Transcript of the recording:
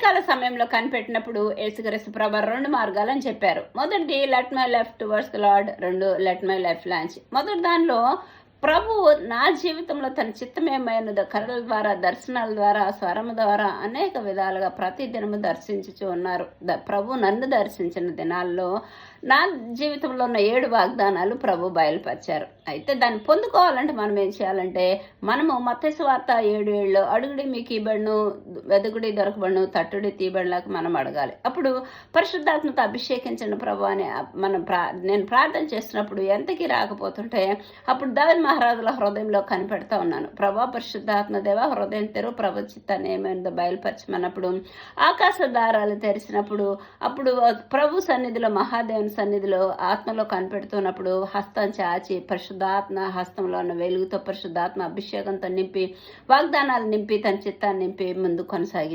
ఉదయకాల సమయంలో కనిపెట్టినప్పుడు యేసుక్రీస్తు ప్రభు 2 మార్గాలని చెప్పారు. మొదటిది let my life towards the lord, 2 let my life launch. మొదటి దానిలో ప్రభువు నా జీవితంలో తన చిత్తమేమైనదో కళల ద్వారా, దర్శనాల ద్వారా, స్వరము ద్వారా అనేక విధాలుగా ప్రతి దినము దర్శించుచు ఉన్నారు. ప్రభు నన్ను దర్శించిన దినాల్లో నా జీవితంలో ఉన్న 7 వాగ్దానాలు ప్రభు బయలుపరిచారు. అయితే దాన్ని పొందుకోవాలంటే మనం ఏం చేయాలంటే, మనము మత్తయి సువార్త 7:7 అడుగుడి మీకు ఇవ్వబడును, వెదుకుడి దొరకబడును, తట్టుడి తీయబడిలాగా మనం అడగాలి. అప్పుడు పరిశుద్ధాత్మతో అభిషేకించిన ప్రభు అని నేను ప్రార్థన చేసినప్పుడు ఎంతకీ రాకపోతుంటే అప్పుడు దావీదు మహారాజుల హృదయంలో కనిపెడతా ఉన్నాను. ప్రభా పరిశుద్ధాత్మ దేవ హృదయం తెరు, ప్రభు చిత్తాన్ని ఏమైందో బయలుపరచమన్నప్పుడు ఆకాశ దారాలు తెరిచినప్పుడు అప్పుడు ప్రభు సన్నిధిలో, మహాదేవుని సన్నిధిలో ఆత్మలో కనిపెడుతున్నప్పుడు హస్తం చాచి పరిశుద్ధాత్మ హస్తంలో ఉన్న వెలుగుతో పరిశుద్ధాత్మ అభిషేకంతో నింపి వాగ్దానాలు నింపి తన చిత్తాన్ని నింపి ముందు కొనసాగి